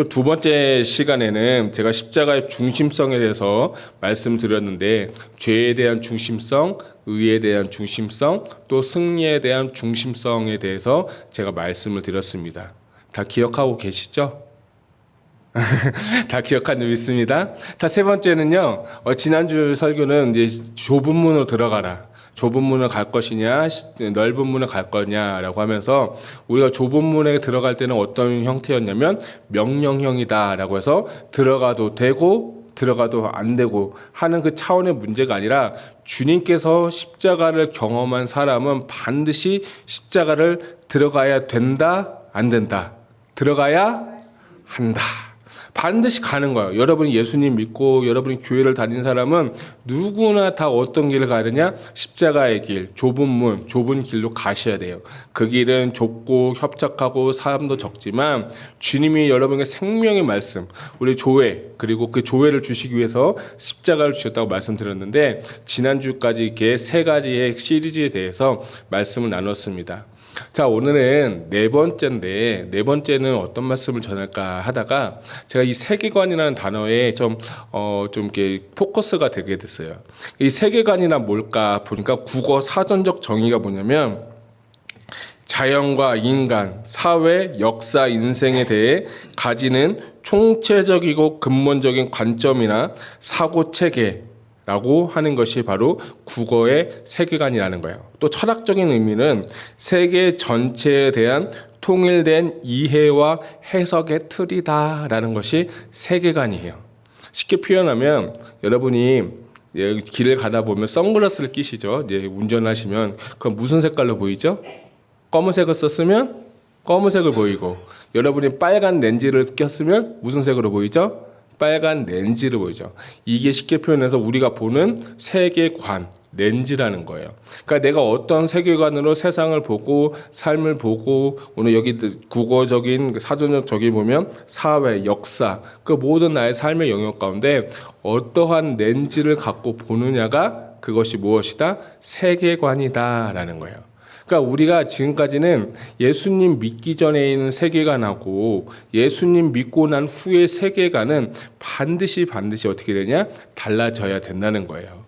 두 번째 시간에는 제가 십자가의 중심성에 대해서 말씀드렸는데, 죄에 대한 중심성, 의에 대한 중심성, 또 승리에 대한 중심성에 대해서 제가 말씀을 드렸습니다. 다 기억하고 계시죠? 다 기억하는 줄 믿습니다. 자, 세 번째는요, 지난주 설교는 이제 좁은 문으로 들어가라. 좁은 문을 갈 것이냐, 넓은 문을 갈 거냐라고 하면서, 우리가 좁은 문에 들어갈 때는 어떤 형태였냐면 명령형이다라고 해서 들어가도 되고 들어가도 안 되고 하는 그 차원의 문제가 아니라, 주님께서 십자가를 경험한 사람은 반드시 십자가를 들어가야 된다, 안 된다? 들어가야 한다. 반드시 가는 거예요. 여러분이 예수님 믿고 여러분이 교회를 다니는 사람은 누구나 다 어떤 길을 가야 되냐? 십자가의 길, 좁은 문, 좁은 길로 가셔야 돼요. 그 길은 좁고 협착하고 사람도 적지만, 주님이 여러분에게 생명의 말씀, 우리 조회, 그리고 그 조회를 주시기 위해서 십자가를 주셨다고 말씀드렸는데, 지난주까지 이렇게 세 가지의 시리즈에 대해서 말씀을 나눴습니다. 자, 오늘은 네 번째인데, 네 번째는 어떤 말씀을 전할까 하다가 제가 이 세계관이라는 단어에 좀 이렇게 포커스가 되게 됐어요. 이 세계관이나 뭘까 보니까 국어 사전적 정의가 뭐냐면, 자연과 인간, 사회, 역사, 인생에 대해 가지는 총체적이고 근본적인 관점이나 사고 체계, 라고 하는 것이 바로 국어의 세계관이라는 거예요. 또 철학적인 의미는 세계 전체에 대한 통일된 이해와 해석의 틀이다 라는 것이 세계관이에요. 쉽게 표현하면, 여러분이 길을 가다 보면 선글라스를 끼시죠. 이제 운전하시면 그건 무슨 색깔로 보이죠? 검은색을 썼으면 검은색을 보이고, 여러분이 빨간 렌즈를 꼈으면 무슨 색으로 보이죠? 빨간 렌즈를 보이죠. 이게 쉽게 표현해서 우리가 보는 세계관, 렌즈라는 거예요. 그러니까 내가 어떤 세계관으로 세상을 보고 삶을 보고, 오늘 여기 국어적인 사전적 저기 보면 사회, 역사, 그 모든 나의 삶의 영역 가운데 어떠한 렌즈를 갖고 보느냐가, 그것이 무엇이다? 세계관이다라는 거예요. 그러니까 우리가 지금까지는 예수님 믿기 전에 있는 세계관하고 예수님 믿고 난 후의 세계관은 반드시 어떻게 되냐? 달라져야 된다는 거예요.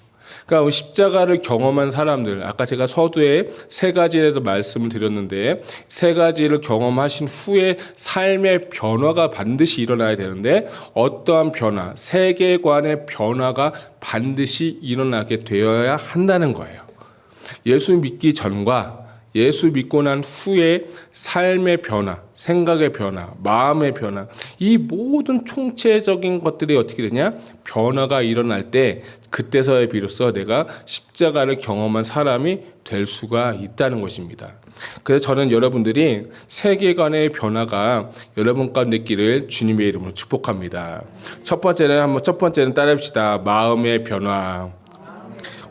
그러니까 십자가를 경험한 사람들, 아까 제가 서두에 세 가지에 대해서 말씀을 드렸는데, 세 가지를 경험하신 후에 삶의 변화가 반드시 일어나야 되는데, 어떠한 변화, 세계관의 변화가 반드시 일어나게 되어야 한다는 거예요. 예수 믿기 전과 예수 믿고 난 후에 삶의 변화, 생각의 변화, 마음의 변화, 이 모든 총체적인 것들이 어떻게 되냐? 변화가 일어날 때, 그때서야 비로소 내가 십자가를 경험한 사람이 될 수가 있다는 것입니다. 그래서 저는 여러분들이 세계관의 변화가 여러분 가운데 있기를 주님의 이름으로 축복합니다. 첫 번째는 따라합시다. 마음의 변화.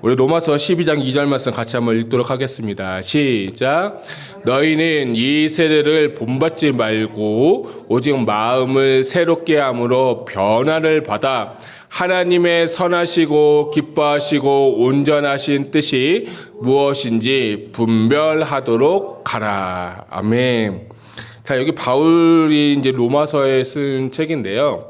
우리 로마서 12장 2절 말씀 같이 한번 읽도록 하겠습니다. 시작. 너희는 이 세대를 본받지 말고 오직 마음을 새롭게 함으로 변화를 받아 하나님의 선하시고 기뻐하시고 온전하신 뜻이 무엇인지 분별하도록 하라. 아멘. 자, 여기 바울이 이제 로마서에 쓴 책인데요.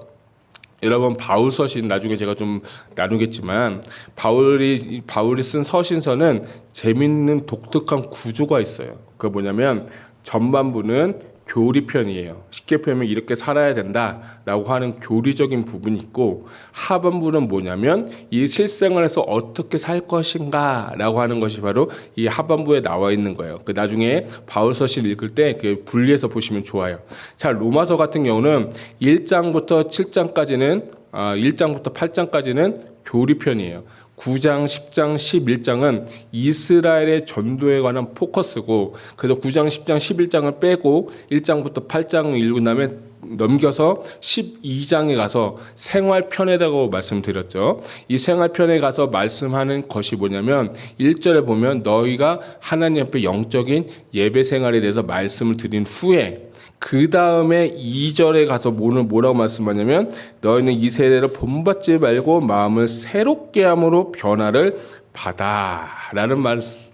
여러분, 바울 서신 나중에 제가 좀 나누겠지만, 바울이 쓴 서신서는 재밌는 독특한 구조가 있어요. 그게 뭐냐면, 전반부는 교리편이에요. 쉽게 표현하면 이렇게 살아야 된다라고 하는 교리적인 부분이 있고, 하반부는 뭐냐면 이 실생활에서 어떻게 살 것인가라고 하는 것이 바로 이 하반부에 나와 있는 거예요. 나중에 바울 서신 읽을 때 분리해서 보시면 좋아요. 자, 로마서 같은 경우는 1장부터 7장까지는 1장부터 8장까지는 교리편이에요. 9장, 10장, 11장은 이스라엘의 전도에 관한 포커스고, 그래서 9장, 10장, 11장을 빼고 1장부터 8장을 읽은 다음에 넘겨서 12장에 가서 생활편이라고 말씀드렸죠. 이 생활편에 가서 말씀하는 것이 뭐냐면, 1절에 보면 너희가 하나님 앞에 영적인 예배 생활에 대해서 말씀을 드린 후에, 그 다음에 2절에 가서 뭐라고 말씀하냐면, 너희는 이 세대를 본받지 말고 마음을 새롭게 함으로 변화를 받아 라는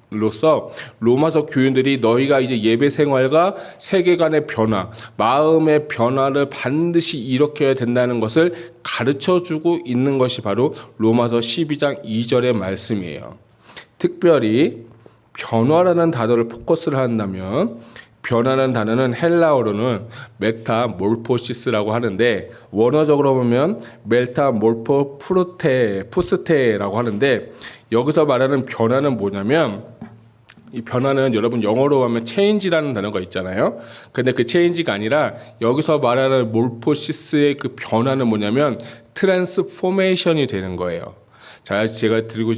로서 로마서 교인들이 너희가 이제 예배 생활과 세계관의 변화, 마음의 변화를 반드시 일으켜야 된다는 것을 가르쳐주고 있는 것이 바로 로마서 12장 2절의 말씀이에요. 특별히 변화라는 단어를 포커스를 한다면 변화라는 단어는 헬라어로는 메타몰포시스라고 하는데 원어적으로 보면 메타몰포 푸스테라고 하는데 여기서 말하는 변화는 뭐냐면 이 변화는 여러분 영어로 하면 change라는 단어가 있잖아요. 근데 그 change가 아니라 여기서 말하는 몰포시스의 그 변화는 뭐냐면 트랜스포메이션이 되는 거예요. 자, 제가 드리고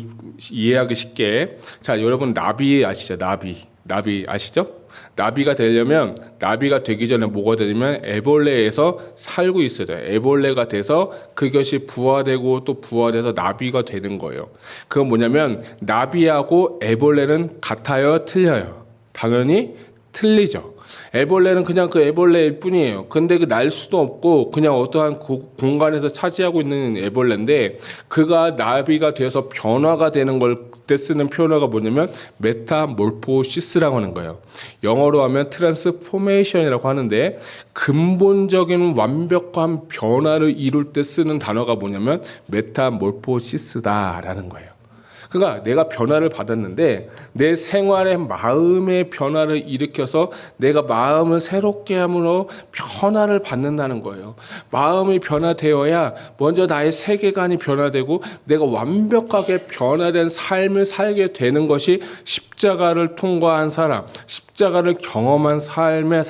이해하기 쉽게 자, 여러분 나비 아시죠? 나비 아시죠? 나비가 되려면 나비가 되기 전에 뭐가 되냐면 애벌레에서 살고 있어야 돼요. 애벌레가 돼서 그것이 부화되고 또 부화돼서 나비가 되는 거예요. 그건 뭐냐면 나비하고 애벌레는 같아요, 틀려요? 당연히 틀리죠. 애벌레는 그냥 그 애벌레일 뿐이에요. 근데 그 날 수도 없고 그냥 어떠한 공간에서 차지하고 있는 애벌레인데 그가 나비가 되어서 변화가 되는 걸 그때 쓰는 표현어가 뭐냐면 메타몰포시스라고 하는 거예요. 영어로 하면 트랜스포메이션이라고 하는데 근본적인 완벽한 변화를 이룰 때 쓰는 단어가 뭐냐면 메타몰포시스다라는 거예요. 그러니까 내가 변화를 받았는데 내 생활의 마음의 변화를 일으켜서 내가 마음을 새롭게 함으로 변화를 받는다는 거예요. 마음이 변화되어야 먼저 나의 세계관이 변화되고 내가 완벽하게 변화된 삶을 살게 되는 것이 십자가를 통과한 사람, 십자가를 경험한 사람의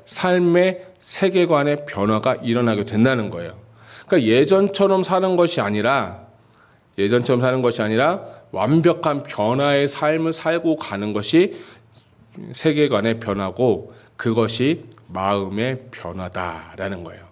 삶의 세계관의 변화가 일어나게 된다는 거예요. 그러니까 예전처럼 사는 것이 아니라 완벽한 변화의 삶을 살고 가는 것이 세계관의 변화고 그것이 마음의 변화다라는 거예요.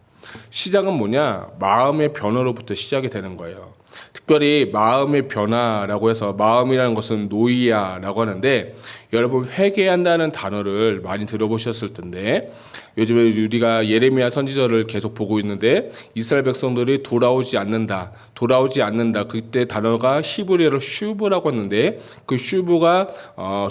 시작은 뭐냐? 마음의 변화로부터 시작이 되는 거예요. 특별히 마음의 변화라고 해서 마음이라는 것은 노이아라고 하는데 여러분 회개한다는 단어를 많이 들어보셨을 텐데 요즘에 우리가 예레미야 선지자를 계속 보고 있는데 이스라엘 백성들이 돌아오지 않는다. 그때 단어가 히브리어로 슈브라고 했는데 그 슈브가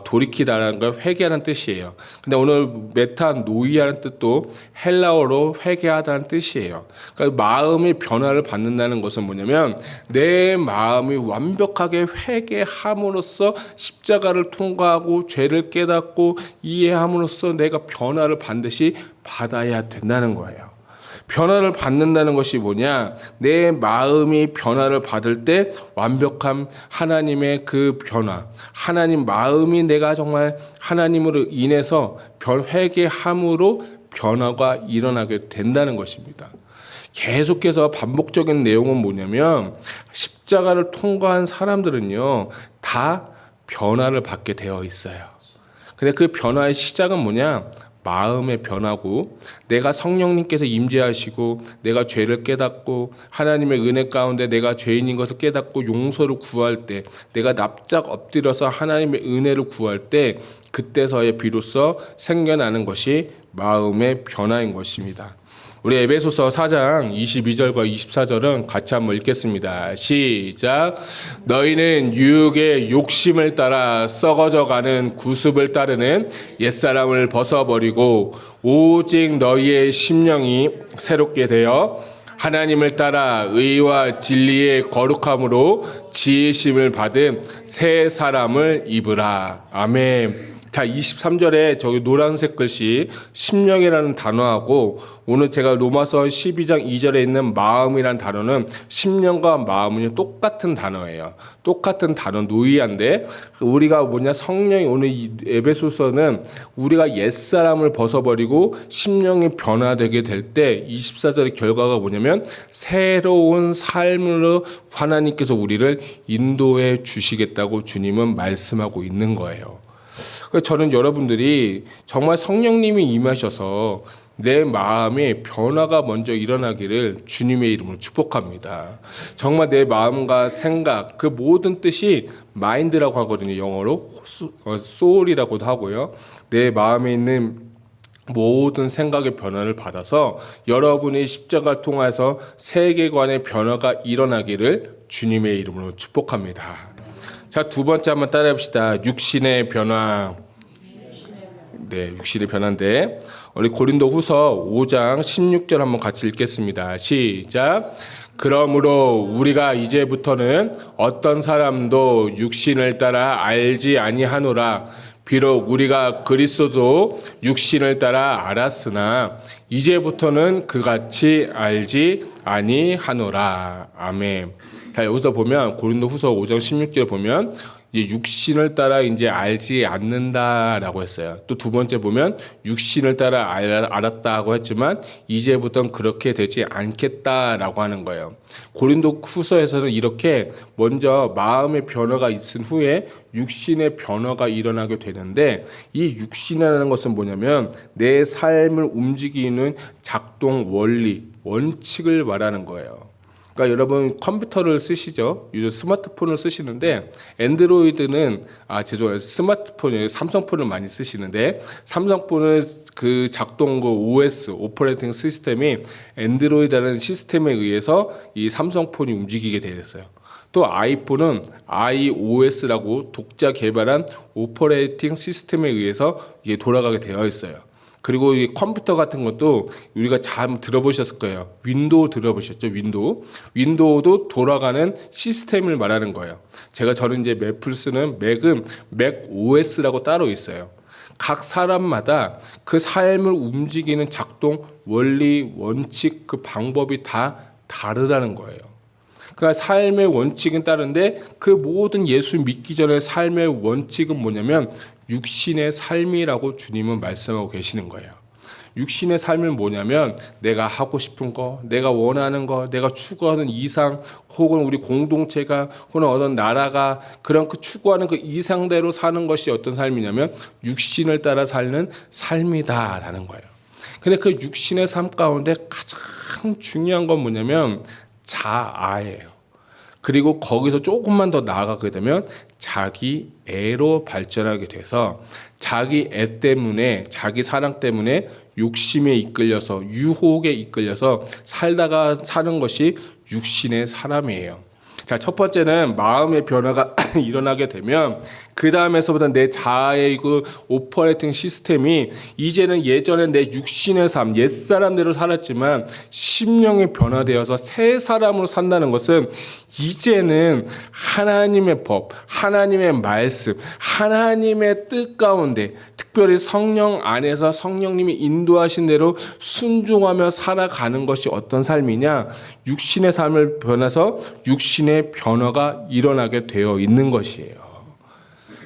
돌이키다라는 걸 회개하는 뜻이에요. 근데 오늘 메타노이아라는 뜻도 헬라어로 회개하다는 뜻이에요. 그러니까 마음의 변화를 받는다는 것은 뭐냐면 내 마음이 완벽하게 회개함으로써 십자가를 통과하고 죄를 깨닫고 이해함으로써 내가 변화를 반드시 받아야 된다는 거예요. 변화를 받는다는 것이 뭐냐? 내 마음이 변화를 받을 때 완벽한 하나님의 그 변화, 하나님 마음이 내가 정말 하나님으로 인해서 회개함으로 변화가 일어나게 된다는 것입니다. 계속해서 반복적인 내용은 뭐냐면 십자가를 통과한 사람들은요 다 변화를 받게 되어 있어요. 근데 그 변화의 시작은 뭐냐? 마음의 변화고 내가 성령님께서 임재하시고 내가 죄를 깨닫고 하나님의 은혜 가운데 내가 죄인인 것을 깨닫고 용서를 구할 때 내가 납작 엎드려서 하나님의 은혜를 구할 때 그때서야 비로소 생겨나는 것이 마음의 변화인 것입니다. 우리 에베소서 4장 22절과 24절은 같이 한번 읽겠습니다. 시작. 너희는 유혹의 욕심을 따라 썩어져가는 구습을 따르는 옛사람을 벗어버리고 오직 너희의 심령이 새롭게 되어 하나님을 따라 의와 진리의 거룩함으로 지으심을 받은 새 사람을 입으라. 아멘. 자, 23절에 저기 노란색 글씨 심령이라는 단어하고 오늘 제가 로마서 12장 2절에 있는 마음이라는 단어는 심령과 마음은 똑같은 단어예요. 똑같은 단어 노이아인데 우리가 뭐냐 성령이 오늘 이 에베소서는 우리가 옛사람을 벗어버리고 심령이 변화되게 될 때 24절의 결과가 뭐냐면 새로운 삶으로 하나님께서 우리를 인도해 주시겠다고 주님은 말씀하고 있는 거예요. 저는 여러분들이 정말 성령님이 임하셔서 내 마음에 변화가 먼저 일어나기를 주님의 이름으로 축복합니다. 정말 내 마음과 생각 그 모든 뜻이 마인드라고 하거든요. 영어로 soul이라고도 하고요. 내 마음에 있는 모든 생각의 변화를 받아서 여러분이 십자가를 통해서 세계관의 변화가 일어나기를 주님의 이름으로 축복합니다. 자, 두 번째 한번 따라해 봅시다. 육신의 변화. 네, 육신의 변화인데 우리 고린도후서 5장 16절 한번 같이 읽겠습니다. 시작. 그러므로 우리가 이제부터는 어떤 사람도 육신을 따라 알지 아니하노라. 비록 우리가 그리스도도 육신을 따라 알았으나 이제부터는 그같이 알지 아니하노라. 아멘. 자, 여기서 보면 고린도후서 5장 16절에 보면 육신을 따라 이제 알지 않는다라고 했어요. 또 두 번째 보면 육신을 따라 알았다고 했지만 이제부터는 그렇게 되지 않겠다라고 하는 거예요. 고린도후서에서는 이렇게 먼저 마음의 변화가 있은 후에 육신의 변화가 일어나게 되는데 이 육신이라는 것은 뭐냐면 내 삶을 움직이는 작동 원리, 원칙을 말하는 거예요. 그러니까 여러분 컴퓨터를 쓰시죠. 요즘 스마트폰을 쓰시는데 엔드로이드는 죄송해요. 스마트폰이에요. 삼성폰을 많이 쓰시는데 삼성폰은 그 작동 그 OS 오퍼레이팅 시스템이 엔드로이드라는 시스템에 의해서 이 삼성폰이 움직이게 되어 있어요. 또 아이폰은 iOS라고 독자 개발한 오퍼레이팅 시스템에 의해서 이게 돌아가게 되어 있어요. 그리고 이 컴퓨터 같은 것도 우리가 잘 들어보셨을 거예요. 윈도우 들어보셨죠? 윈도우도 돌아가는 시스템을 말하는 거예요. 저는 이제 맥을 쓰는 맥은 맥 OS라고 따로 있어요. 각 사람마다 그 삶을 움직이는 작동 원리, 원칙, 그 방법이 다 다르다는 거예요. 그러니까 삶의 원칙은 다른데 그 모든 예수 믿기 전에 삶의 원칙은 뭐냐면 육신의 삶이라고 주님은 말씀하고 계시는 거예요. 육신의 삶은 뭐냐면 내가 하고 싶은 거, 내가 원하는 거, 내가 추구하는 이상 혹은 우리 공동체가 혹은 어떤 나라가 그런 그 추구하는 그 이상대로 사는 것이 어떤 삶이냐면 육신을 따라 사는 삶이다라는 거예요. 근데 그 육신의 삶 가운데 가장 중요한 건 뭐냐면 자아예요. 그리고 거기서 조금만 더 나아가게 되면 자기 애로 발전하게 돼서 자기 애 때문에 자기 사랑 때문에 욕심에 이끌려서 유혹에 이끌려서 살다가 사는 것이 육신의 사람이에요. 자, 첫 번째는 마음의 변화가 일어나게 되면 그 다음에서부터 내 자아의 그 오퍼레이팅 시스템이 이제는 예전에 내 육신의 삶, 옛사람대로 살았지만 심령이 변화되어서 새 사람으로 산다는 것은 이제는 하나님의 법, 하나님의 말씀, 하나님의 뜻 가운데 특별히 성령 안에서 성령님이 인도하신 대로 순종하며 살아가는 것이 어떤 삶이냐? 육신의 삶을 변해서 육신의 변화가 일어나게 되어 있는 것이에요.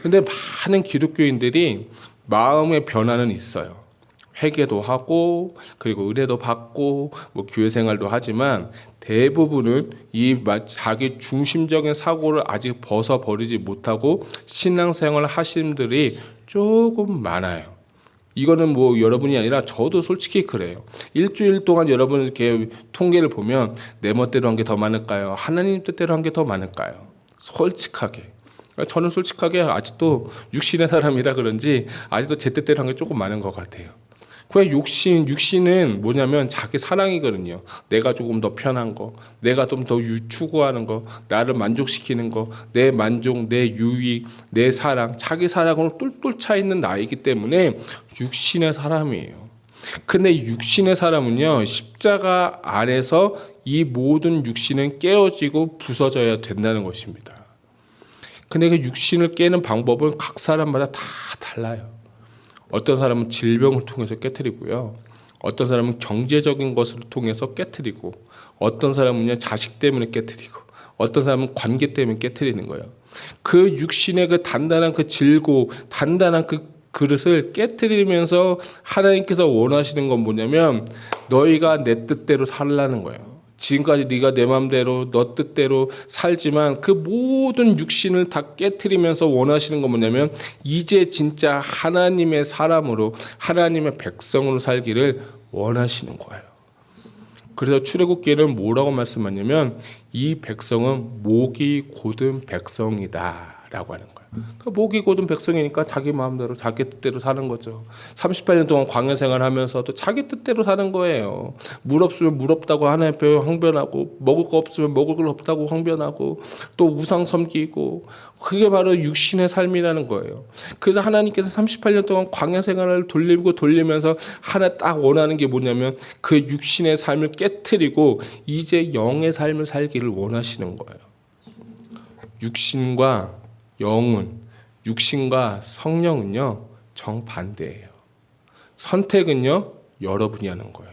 근데 많은 기독교인들이 마음의 변화는 있어요. 회개도 하고 그리고 은혜도 받고 뭐 교회 생활도 하지만 대부분은 이 자기 중심적인 사고를 아직 벗어버리지 못하고 신앙생활을 하시는 분들이 조금 많아요. 이거는 뭐 여러분이 아니라 저도 솔직히 그래요. 일주일 동안 여러분 이렇게 통계를 보면 내 멋대로 한 게 더 많을까요? 하나님 뜻대로 한 게 더 많을까요? 솔직하게. 저는 솔직하게 아직도 육신의 사람이라 그런지 아직도 제 뜻대로 한 게 조금 많은 것 같아요. 그 육신은 뭐냐면 자기 사랑이거든요. 내가 조금 더 편한 거, 내가 좀 더 추구하는 거, 나를 만족시키는 거, 내 만족, 내 유익, 내 사랑, 자기 사랑으로 똘똘 차 있는 나이기 때문에 육신의 사람이에요. 근데 육신의 사람은요, 십자가 안에서 이 모든 육신은 깨어지고 부서져야 된다는 것입니다. 근데 그 육신을 깨는 방법은 각 사람마다 다 달라요. 어떤 사람은 질병을 통해서 깨트리고요. 어떤 사람은 경제적인 것을 통해서 깨트리고 어떤 사람은요 자식 때문에 깨트리고 어떤 사람은 관계 때문에 깨트리는 거예요. 그 육신의 그 단단한 그 질고 단단한 그 그릇을 깨트리면서 하나님께서 원하시는 건 뭐냐면 너희가 내 뜻대로 살라는 거예요. 지금까지 네가 내 마음대로 너 뜻대로 살지만 그 모든 육신을 다 깨트리면서 원하시는 건 뭐냐면 이제 진짜 하나님의 사람으로 하나님의 백성으로 살기를 원하시는 거예요. 그래서 출애굽기에는 뭐라고 말씀하냐면 이 백성은 목이 곧은 백성이다 라고 하는 거예요. 그러니까 목이 곧은 백성이니까 자기 마음대로 자기 뜻대로 사는 거죠. 38년 동안 광야 생활하면서도 자기 뜻대로 사는 거예요. 물 없으면 물 없다고 하나님 앞에 항변하고, 먹을 거 없으면 먹을 거 없다고 항변하고, 또 우상 섬기고, 그게 바로 육신의 삶이라는 거예요. 그래서 하나님께서 38년 동안 광야 생활을 돌리면서 하나 딱 원하는 게 뭐냐면 그 육신의 삶을 깨트리고 이제 영의 삶을 살기를 원하시는 거예요. 육신과 영은, 육신과 성령은요 정반대예요. 선택은요 여러분이 하는 거예요.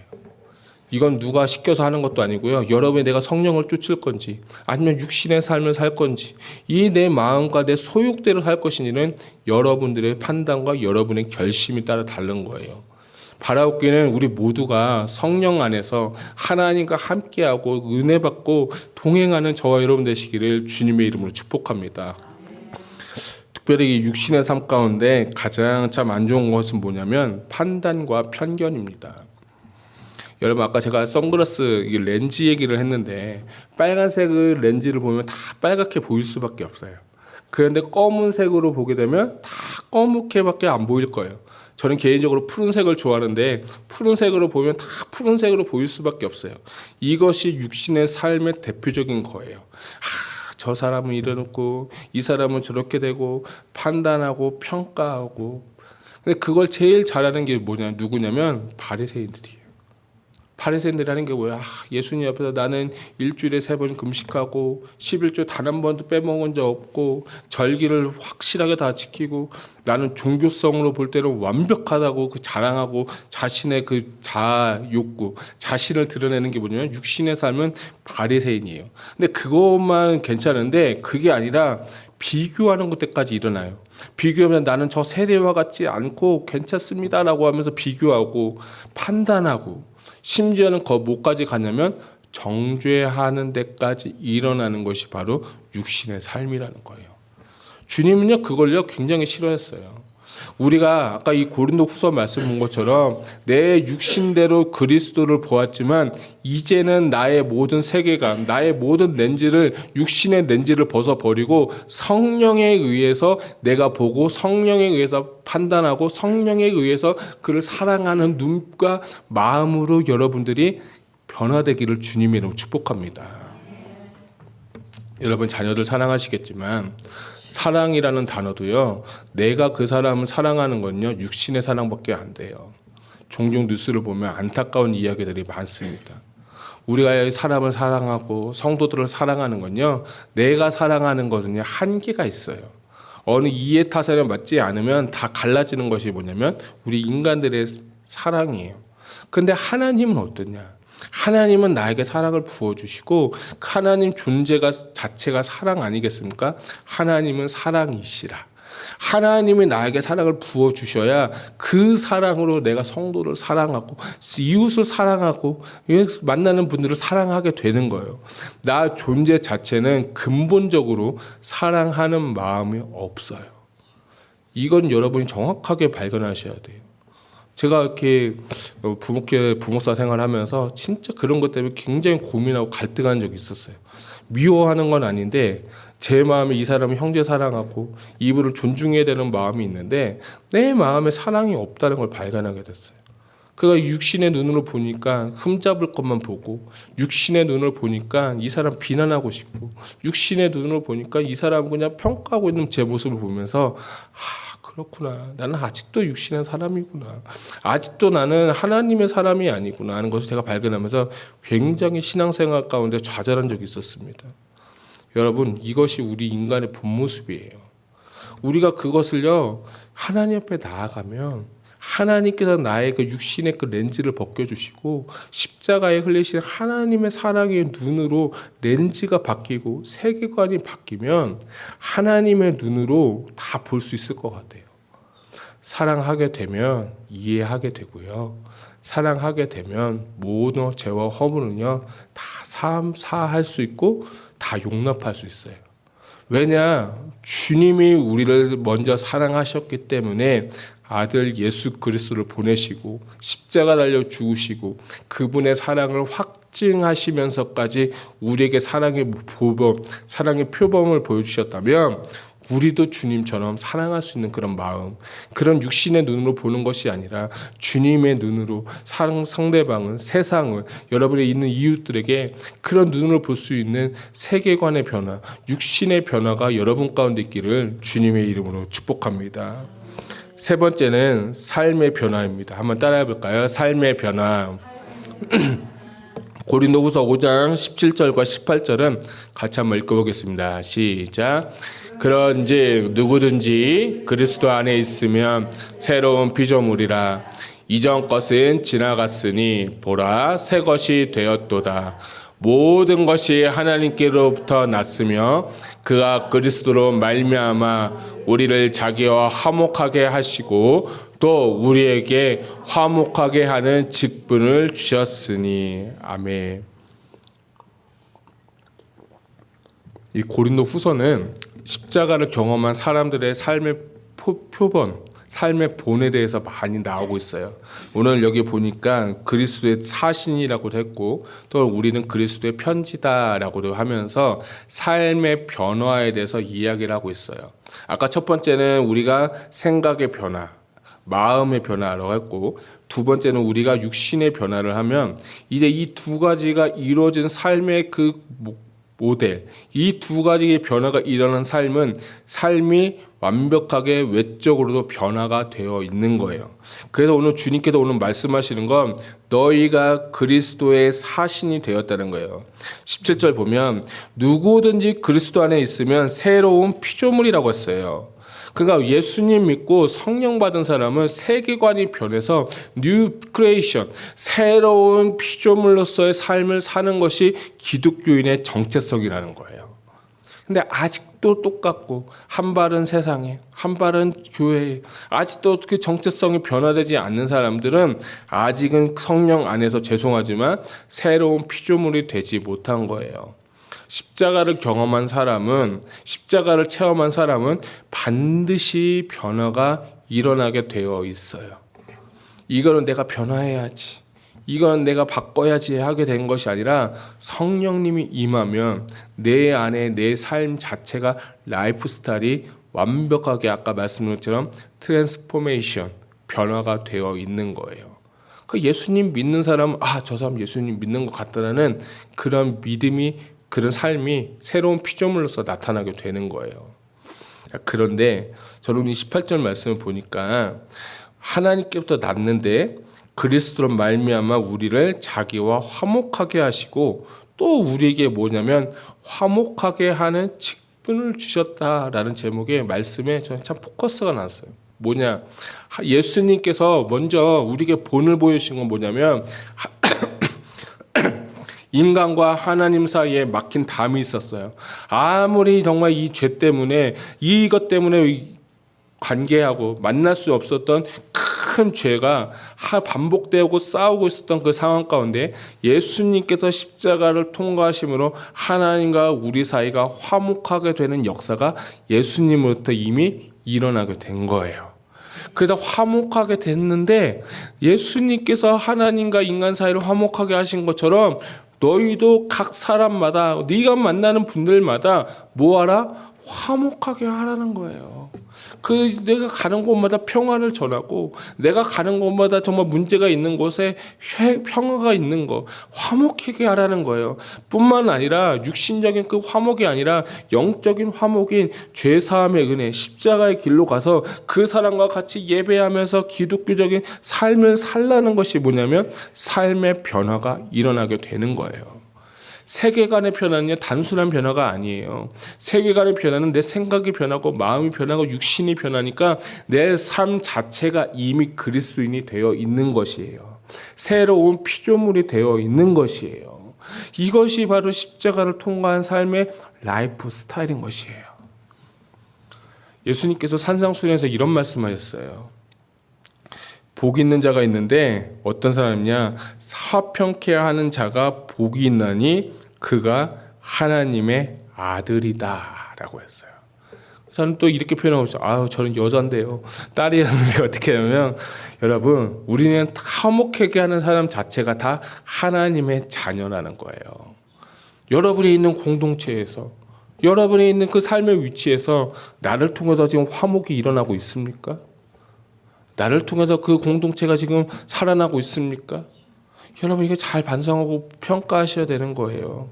이건 누가 시켜서 하는 것도 아니고요. 여러분이 내가 성령을 쫓을 건지 아니면 육신의 삶을 살 건지, 이 내 마음과 내 소욕대로 살 것인지는 여러분들의 판단과 여러분의 결심이 따라 다른 거예요. 바라옵기는 우리 모두가 성령 안에서 하나님과 함께하고 은혜 받고 동행하는 저와 여러분 되시기를 주님의 이름으로 축복합니다. 특별히 이 육신의 삶 가운데 가장 참 안 좋은 것은 뭐냐면 판단과 편견입니다. 여러분 아까 제가 선글라스 렌즈 얘기를 했는데 빨간색 렌즈를 보면 다 빨갛게 보일 수밖에 없어요. 그런데 검은색으로 보게 되면 다 검게 안 보일 거예요. 저는 개인적으로 푸른색을 좋아하는데 푸른색으로 보면 다 푸른색으로 보일 수밖에 없어요. 이것이 육신의 삶의 대표적인 거예요. 저 사람은 이래놓고 이 사람은 저렇게 되고 판단하고 평가하고. 근데 그걸 제일 잘하는 게 누구냐면 바리새인들이에요. 바리새인들이 하는 게 뭐야? 예수님 앞에서 나는 일주일에 3번 금식하고 11조 단 한 번도 빼먹은 적 없고 절기를 확실하게 다 지키고 나는 종교성으로 볼 때는 완벽하다고 그 자랑하고 자신의 그 자아 욕구, 자신을 드러내는 게 뭐냐면 육신의 삶은 바리새인이에요. 근데 그것만 괜찮은데 그게 아니라 비교하는 것까지 일어나요. 비교하면 나는 저 세대와 같지 않고 괜찮습니다라고 하면서 비교하고 판단하고, 심지어는 그 뭐까지 가냐면 정죄하는 데까지 일어나는 것이 바로 육신의 삶이라는 거예요. 주님은요 그걸요 굉장히 싫어했어요. 우리가 아까 이 고린도 후서 말씀 본 것처럼 내 육신대로 그리스도를 보았지만 이제는 나의 모든 세계관, 나의 모든 렌즈를, 육신의 렌즈를 벗어버리고 성령에 의해서 내가 보고 성령에 의해서 판단하고 성령에 의해서 그를 사랑하는 눈과 마음으로 여러분들이 변화되기를 주님의 이름으로 축복합니다. 여러분 자녀들 사랑하시겠지만 사랑이라는 단어도요, 내가 그 사람을 사랑하는 건요 육신의 사랑밖에 안 돼요. 종종 뉴스를 보면 안타까운 이야기들이 많습니다. 우리가 사람을 사랑하고 성도들을 사랑하는 건요, 내가 사랑하는 것은요 한계가 있어요. 어느 이해타산에 맞지 않으면 다 갈라지는 것이 뭐냐면 우리 인간들의 사랑이에요. 근데 하나님은 어떠냐? 하나님은 나에게 사랑을 부어주시고 하나님 존재가 자체가 사랑 아니겠습니까? 하나님은 사랑이시라. 하나님이 나에게 사랑을 부어주셔야 그 사랑으로 내가 성도를 사랑하고 이웃을 사랑하고 만나는 분들을 사랑하게 되는 거예요. 나 존재 자체는 근본적으로 사랑하는 마음이 없어요. 이건 여러분이 정확하게 발견하셔야 돼요. 제가 이렇게 부목사 생활하면서 진짜 그런 것 때문에 굉장히 고민하고 갈등한 적이 있었어요. 미워하는 건 아닌데 제 마음에 이 사람을 형제 사랑하고 이분을 존중해야 되는 마음이 있는데 내 마음에 사랑이 없다는 걸 발견하게 됐어요. 그가 육신의 눈으로 보니까 흠잡을 것만 보고, 육신의 눈을 보니까 이 사람 비난하고 싶고, 육신의 눈으로 보니까 이 사람 그냥 평가하고 있는 제 모습을 보면서 그렇구나. 나는 아직도 육신의 사람이구나. 아직도 나는 하나님의 사람이 아니구나 하는 것을 제가 발견하면서 굉장히 신앙생활 가운데 좌절한 적이 있었습니다. 여러분, 이것이 우리 인간의 본 모습이에요. 우리가 그것을요, 하나님 앞에 나아가면 하나님께서 나의 그 육신의 그 렌즈를 벗겨주시고 십자가에 흘리신 하나님의 사랑의 눈으로 렌즈가 바뀌고 세계관이 바뀌면 하나님의 눈으로 다 볼 수 있을 것 같아요. 사랑하게 되면 이해하게 되고요. 사랑하게 되면 모든 죄와 허물은요 다 사할 수 있고 다 용납할 수 있어요. 왜냐? 주님이 우리를 먼저 사랑하셨기 때문에 아들 예수 그리스도를 보내시고 십자가 달려 죽으시고 그분의 사랑을 확증하시면서까지 우리에게 사랑의 표범을 보여주셨다면 우리도 주님처럼 사랑할 수 있는 그런 마음, 그런 육신의 눈으로 보는 것이 아니라 주님의 눈으로 상대방을, 세상을, 여러분이 있는 이웃들에게 그런 눈으로 볼 수 있는 세계관의 변화, 육신의 변화가 여러분 가운데 있기를 주님의 이름으로 축복합니다. 세 번째는 삶의 변화입니다. 한번 따라해 볼까요? 삶의 변화. 고린도후서 5장 17절과 18절은 같이 한번 읽어보겠습니다. 시작. 그런즉 누구든지 그리스도 안에 있으면 새로운 피조물이라. 이전 것은 지나갔으니 보라 새 것이 되었도다. 모든 것이 하나님께로부터 났으며 그가 그리스도로 말미암아 우리를 자기와 화목하게 하시고 또 우리에게 화목하게 하는 직분을 주셨으니. 아멘. 이 고린도 후서는 십자가를 경험한 사람들의 삶의 표본, 삶의 본에 대해서 많이 나오고 있어요. 오늘 여기 보니까 그리스도의 사신이라고도 했고 또 우리는 그리스도의 편지다라고도 하면서 삶의 변화에 대해서 이야기를 하고 있어요. 아까 첫 번째는 우리가 생각의 변화, 마음의 변화라고 했고 두 번째는 우리가 육신의 변화를 하면 이제 이 두 가지가 이루어진 삶의 그 모델, 이 두 가지의 변화가 일어난 삶이 완벽하게 외적으로도 변화가 되어 있는 거예요. 그래서 오늘 주님께서 오늘 말씀하시는 건 너희가 그리스도의 사신이 되었다는 거예요. 17절 보면 누구든지 그리스도 안에 있으면 새로운 피조물이라고 했어요. 그러니까 예수님 믿고 성령 받은 사람은 세계관이 변해서 뉴 크리에이션, 새로운 피조물로서의 삶을 사는 것이 기독교인의 정체성이라는 거예요. 근데 아직도 똑같고 한 발은 세상에, 한 발은 교회에, 아직도 그 정체성이 변화되지 않는 사람들은 아직은 성령 안에서 죄송하지만 새로운 피조물이 되지 못한 거예요. 십자가를 경험한 사람은, 십자가를 체험한 사람은 반드시 변화가 일어나게 되어 있어요. 이거는 내가 변화해야지, 이건 내가 바꿔야지 하게 된 것이 아니라 성령님이 임하면 내 안에 내 삶 자체가 라이프 스타일이 완벽하게 아까 말씀드린 것처럼 트랜스포메이션, 변화가 되어 있는 거예요. 그 예수님 믿는 사람은 저 사람 예수님 믿는 것 같다라는 그런 믿음이, 그런 삶이 새로운 피조물로서 나타나게 되는 거예요. 그런데 저는 이 18절 말씀을 보니까 하나님께부터 났는데 그리스도로 말미암아 우리를 자기와 화목하게 하시고 또 우리에게 뭐냐면 화목하게 하는 직분을 주셨다라는 제목의 말씀에 저는 참 포커스가 났어요. 뭐냐, 예수님께서 먼저 우리에게 본을 보여주신 건 뭐냐면 인간과 하나님 사이에 막힌 담이 있었어요. 아무리 정말 이 죄 때문에, 이것 때문에 관계하고 만날 수 없었던 큰 죄가 반복되고 싸우고 있었던 그 상황 가운데 예수님께서 십자가를 통과하심으로 하나님과 우리 사이가 화목하게 되는 역사가 예수님으로부터 이미 일어나게 된 거예요. 그래서 화목하게 됐는데 예수님께서 하나님과 인간 사이를 화목하게 하신 것처럼 너희도 각 사람마다, 네가 만나는 분들마다 뭐하라? 화목하게 하라는 거예요. 내가 가는 곳마다 평화를 전하고, 내가 가는 곳마다 정말 문제가 있는 곳에 평화가 있는 거, 화목하게 하라는 거예요. 뿐만 아니라 육신적인 그 화목이 아니라 영적인 화목인 죄사함의 은혜, 십자가의 길로 가서 그 사람과 같이 예배하면서 기독교적인 삶을 살라는 것이 뭐냐면 삶의 변화가 일어나게 되는 거예요. 세계관의 변화는요, 단순한 변화가 아니에요. 세계관의 변화는 내 생각이 변하고 마음이 변하고 육신이 변하니까 내 삶 자체가 이미 그리스도인이 되어 있는 것이에요. 새로운 피조물이 되어 있는 것이에요. 이것이 바로 십자가를 통과한 삶의 라이프 스타일인 것이에요. 예수님께서 산상수훈에서 이런 말씀하셨어요. 복이 있는 자가 있는데 어떤 사람이냐, 화평케 하는 자가 복이 있나니 그가 하나님의 아들이다 라고 했어요. 저는 또 이렇게 표현하고 있어요. 저는 여잔데요, 딸이었는데 어떻게 하면, 여러분, 우리는 화목하게 하는 사람 자체가 다 하나님의 자녀라는 거예요. 여러분이 있는 공동체에서, 여러분이 있는 그 삶의 위치에서 나를 통해서 지금 화목이 일어나고 있습니까? 나를 통해서 그 공동체가 지금 살아나고 있습니까? 여러분 이거 잘 반성하고 평가하셔야 되는 거예요.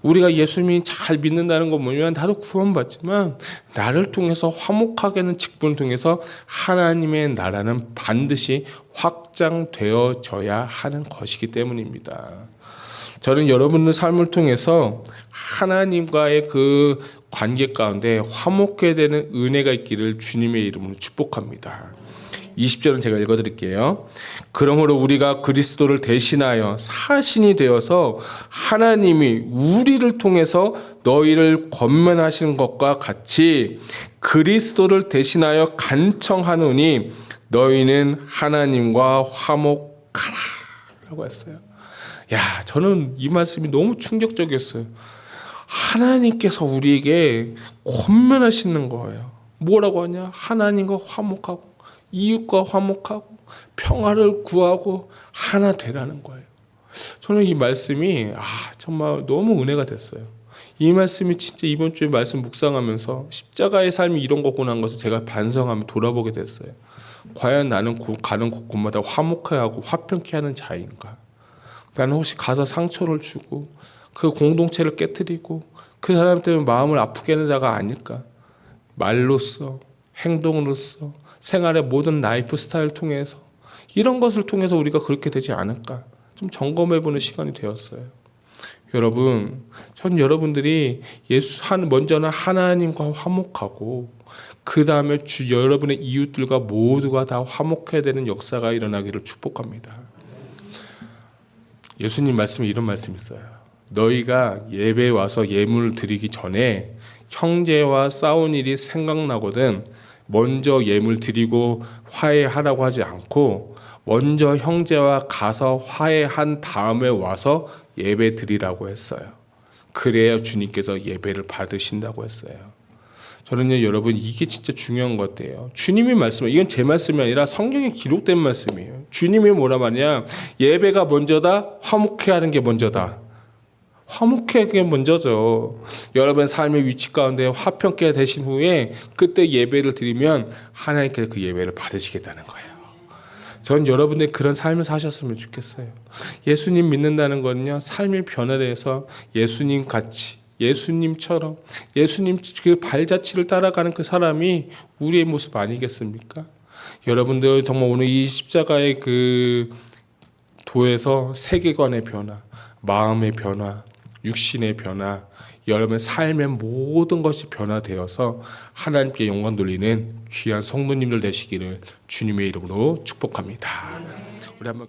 우리가 예수님이 잘 믿는다는 건 뭐냐면 나도 구원받지만 나를 통해서 화목하게 하는 직분을 통해서 하나님의 나라는 반드시 확장되어져야 하는 것이기 때문입니다. 저는 여러분의 삶을 통해서 하나님과의 그 관계 가운데 화목해야 되는 은혜가 있기를 주님의 이름으로 축복합니다. 20절은 제가 읽어드릴게요. 그러므로 우리가 그리스도를 대신하여 사신이 되어서 하나님이 우리를 통해서 너희를 권면하시는 것과 같이 그리스도를 대신하여 간청하노니 너희는 하나님과 화목하라 라고 했어요. 야, 저는 이 말씀이 너무 충격적이었어요. 하나님께서 우리에게 권면하시는 거예요. 뭐라고 하냐? 하나님과 화목하고 이웃과 화목하고 평화를 구하고 하나 되라는 거예요. 저는 이 말씀이 정말 너무 은혜가 됐어요. 이 말씀이 진짜 이번 주에 말씀 묵상하면서 십자가의 삶이 이런 거구나 하는 것을 제가 반성하며 돌아보게 됐어요. 과연 나는 가는 곳곳마다 화목해야 하고 화평케 하는 자인가? 나는 혹시 가서 상처를 주고 그 공동체를 깨트리고 그 사람 때문에 마음을 아프게 하는 자가 아닐까? 말로써 행동으로써 생활의 모든 라이프 스타일을 통해서 이런 것을 통해서 우리가 그렇게 되지 않을까? 좀 점검해보는 시간이 되었어요. 여러분, 전 여러분들이 먼저는 하나님과 화목하고 그 다음에 여러분의 이웃들과 모두가 다 화목해야 되는 역사가 일어나기를 축복합니다. 예수님 말씀에 이런 말씀이 있어요. 너희가 예배에 와서 예물을 드리기 전에 형제와 싸운 일이 생각나거든 먼저 예물 드리고 화해하라고 하지 않고 먼저 형제와 가서 화해한 다음에 와서 예배 드리라고 했어요. 그래야 주님께서 예배를 받으신다고 했어요. 저는요, 여러분, 이게 진짜 중요한 것 같아요. 주님이 이건 제 말씀이 아니라 성경에 기록된 말씀이에요. 주님이 뭐라 말이냐? 예배가 먼저다, 화목해 하는 게 먼저다. 화목하게 먼저죠. 여러분 삶의 위치 가운데 화평케 되신 후에 그때 예배를 드리면 하나님께서 그 예배를 받으시겠다는 거예요. 전 여러분의 그런 삶을 사셨으면 좋겠어요. 예수님 믿는다는 거는요, 삶의 변화돼서 예수님 같이 예수님처럼 예수님 그 발자취를 따라가는 그 사람이 우리의 모습 아니겠습니까? 여러분들 정말 오늘 이 십자가의 그 도에서 세계관의 변화, 마음의 변화, 육신의 변화, 여러분 삶의 모든 것이 변화되어서 하나님께 영광 돌리는 귀한 성도님들 되시기를 주님의 이름으로 축복합니다. 우리 한번